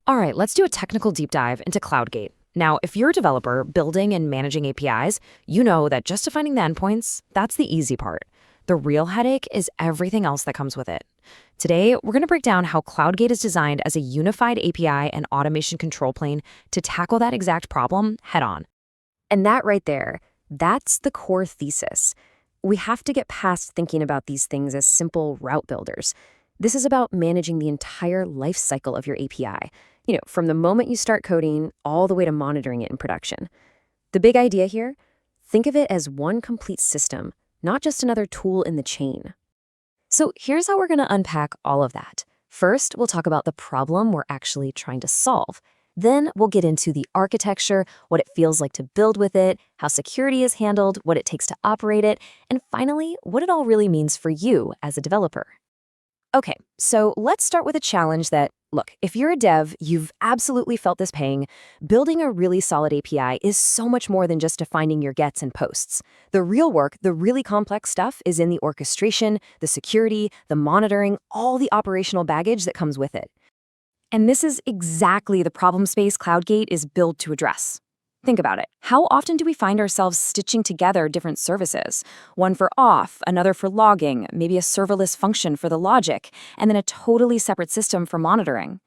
All right, let's do a technical deep dive into Cloudgate. Now, if you're a developer building and managing APIs, you know that just defining the endpoints, that's the easy part. The real headache is everything else that comes with it. Today, we're going to break down how Cloudgate is designed as a unified API and automation control plane to tackle that exact problem head on. And that right there, that's the core thesis. We have to get past thinking about these things as simple route builders. This is about managing the entire life cycle of your API, from the moment you start coding all the way to monitoring it in production. The big idea here? Think of it as one complete system, not just another tool in the chain. So here's how we're going to unpack all of that. First, we'll talk about the problem we're actually trying to solve. Then we'll get into the architecture, what it feels like to build with it, how security is handled, what it takes to operate it, and finally, what it all really means for you as a developer. Okay, so let's start with a challenge that, look, if you're a dev, you've absolutely felt this pang. Building a really solid API is so much more than just defining your gets and posts. The real work, the really complex stuff, is in the orchestration, the security, the monitoring, all the operational baggage that comes with it. And this is exactly the problem space Cloudgate is built to address. Think about it. How often do we find ourselves stitching together different services? One for auth, another for logging, maybe a serverless function for the logic, and then a totally separate system for monitoring.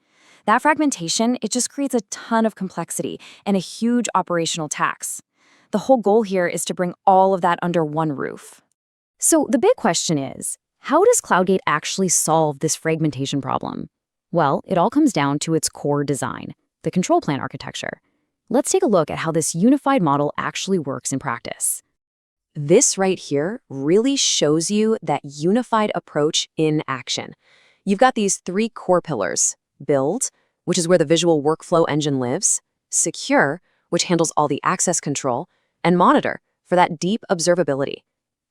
That fragmentation, it just creates a ton of complexity and a huge operational tax. The whole goal here is to bring all of that under one roof. So the big question is, how does Cloudgate actually solve this fragmentation problem? Well, it all comes down to its core design, the control plane architecture. Let's take a look at how this unified model actually works in practice. This right here really shows you that unified approach in action. You've got these three core pillars: build, which is where the visual workflow engine lives; secure, which handles all the access control; and monitor, for that deep observability.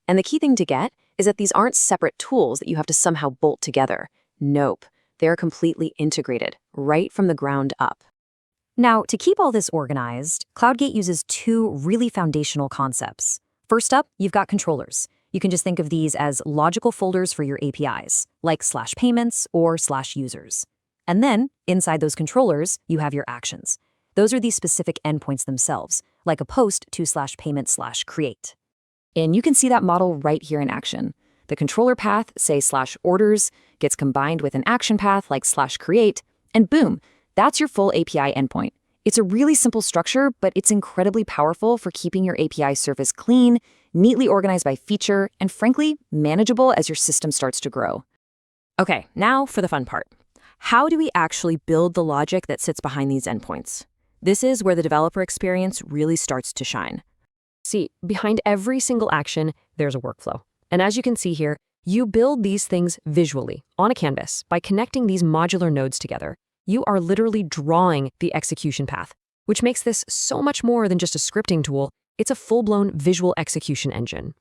And the key thing to get is that these aren't separate tools that you have to somehow bolt together. Nope, they're completely integrated, right from the ground up. Now, to keep all this organized, Cloudgate uses two really foundational concepts. First up, you've got controllers. You can just think of these as logical folders for your APIs, like /payments or /users. And then, inside those controllers, you have your actions. Those are these specific endpoints themselves, like a post to /payment/create. And you can see that model right here in action. The controller path, say /orders, gets combined with an action path like /create, and boom, that's your full API endpoint. It's a really simple structure, but it's incredibly powerful for keeping your API surface clean, neatly organized by feature, and frankly, manageable as your system starts to grow. Okay, now for the fun part. How do we actually build the logic that sits behind these endpoints? This is where the developer experience really starts to shine. See, behind every single action, there's a workflow. And as you can see here, you build these things visually on a canvas by connecting these modular nodes together. You are literally drawing the execution path, which makes this so much more than just a scripting tool. It's a full-blown visual execution engine.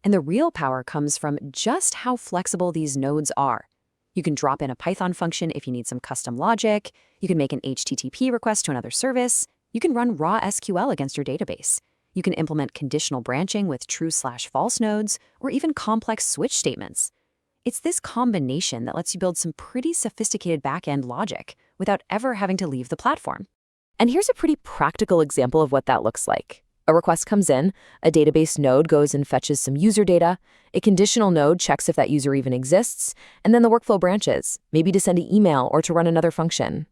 And the real power comes from just how flexible these nodes are. You can drop in a Python function if you need some custom logic. You can make an HTTP request to another service. You can run raw SQL against your database. You can implement conditional branching with true/false nodes, or even complex switch statements. It's this combination that lets you build some pretty sophisticated back-end logic without ever having to leave the platform. And here's a pretty practical example of what that looks like. A request comes in, a database node goes and fetches some user data, a conditional node checks if that user even exists, and then the workflow branches, maybe to send an email or to run another function.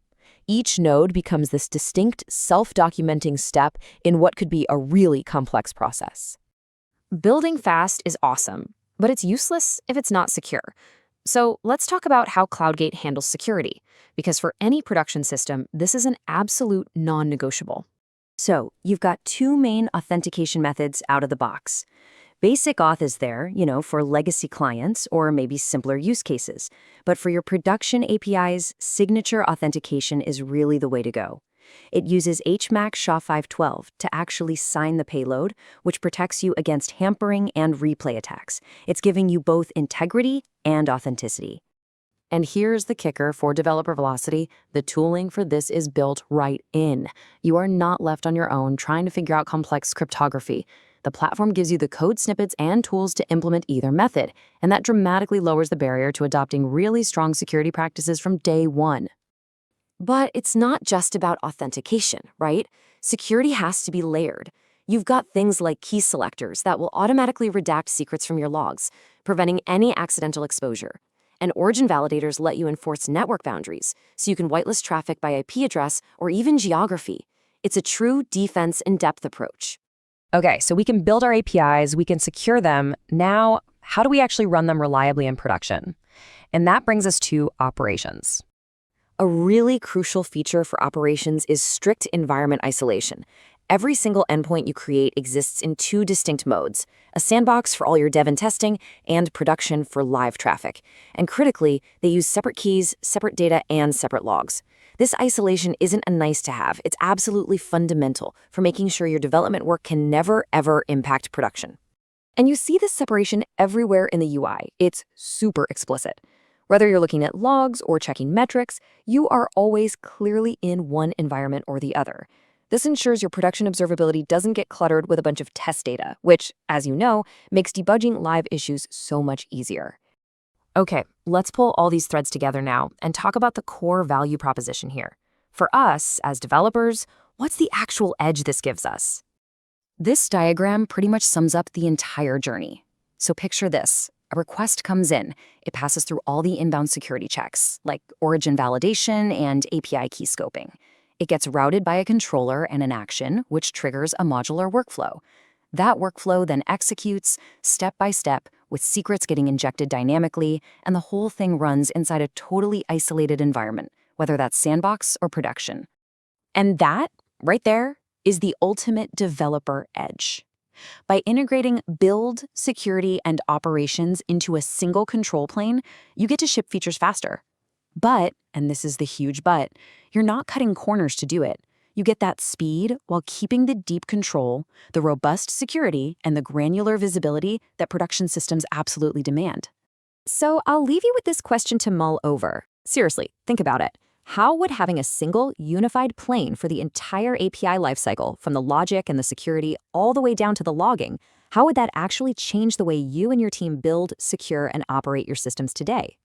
Each node becomes this distinct, self-documenting step in what could be a really complex process. Building fast is awesome, but it's useless if it's not secure. So let's talk about how Cloudgate handles security, because for any production system, this is an absolute non-negotiable. So you've got two main authentication methods out of the box. Basic auth is there, for legacy clients or maybe simpler use cases. But for your production APIs, signature authentication is really the way to go. It uses HMAC SHA-512 to actually sign the payload, which protects you against hampering and replay attacks. It's giving you both integrity and authenticity. And here's the kicker for developer velocity. The tooling for this is built right in. You are not left on your own trying to figure out complex cryptography. The platform gives you the code snippets and tools to implement either method, and that dramatically lowers the barrier to adopting really strong security practices from day one. But it's not just about authentication, right? Security has to be layered. You've got things like key selectors that will automatically redact secrets from your logs, preventing any accidental exposure. And origin validators let you enforce network boundaries, so you can whitelist traffic by IP address or even geography. It's a true defense in depth approach. Okay, so we can build our APIs, we can secure them. Now, how do we actually run them reliably in production? And that brings us to operations. A really crucial feature for operations is strict environment isolation. Every single endpoint you create exists in two distinct modes: a sandbox for all your dev and testing, and production for live traffic. And critically, they use separate keys, separate data, and separate logs. This isolation isn't a nice to have, it's absolutely fundamental for making sure your development work can never, ever impact production. And you see this separation everywhere in the UI. It's super explicit. Whether you're looking at logs or checking metrics, you are always clearly in one environment or the other. This ensures your production observability doesn't get cluttered with a bunch of test data, which, as you know, makes debugging live issues so much easier. Okay, let's pull all these threads together now and talk about the core value proposition here. For us, as developers, what's the actual edge this gives us? This diagram pretty much sums up the entire journey. So picture this. A request comes in. It passes through all the inbound security checks, like origin validation and API key scoping. It gets routed by a controller and an action, which triggers a modular workflow. That workflow then executes step by step, with secrets getting injected dynamically, and the whole thing runs inside a totally isolated environment, whether that's sandbox or production. And that, right there, is the ultimate developer edge. By integrating build, security, and operations into a single control plane, you get to ship features faster. But, and this is the huge but, you're not cutting corners to do it. You get that speed while keeping the deep control, the robust security, and the granular visibility that production systems absolutely demand. So I'll leave you with this question to mull over. Seriously, think about it. How would having a single, unified plane for the entire API lifecycle, from the logic and the security all the way down to the logging, how would that actually change the way you and your team build, secure, and operate your systems today?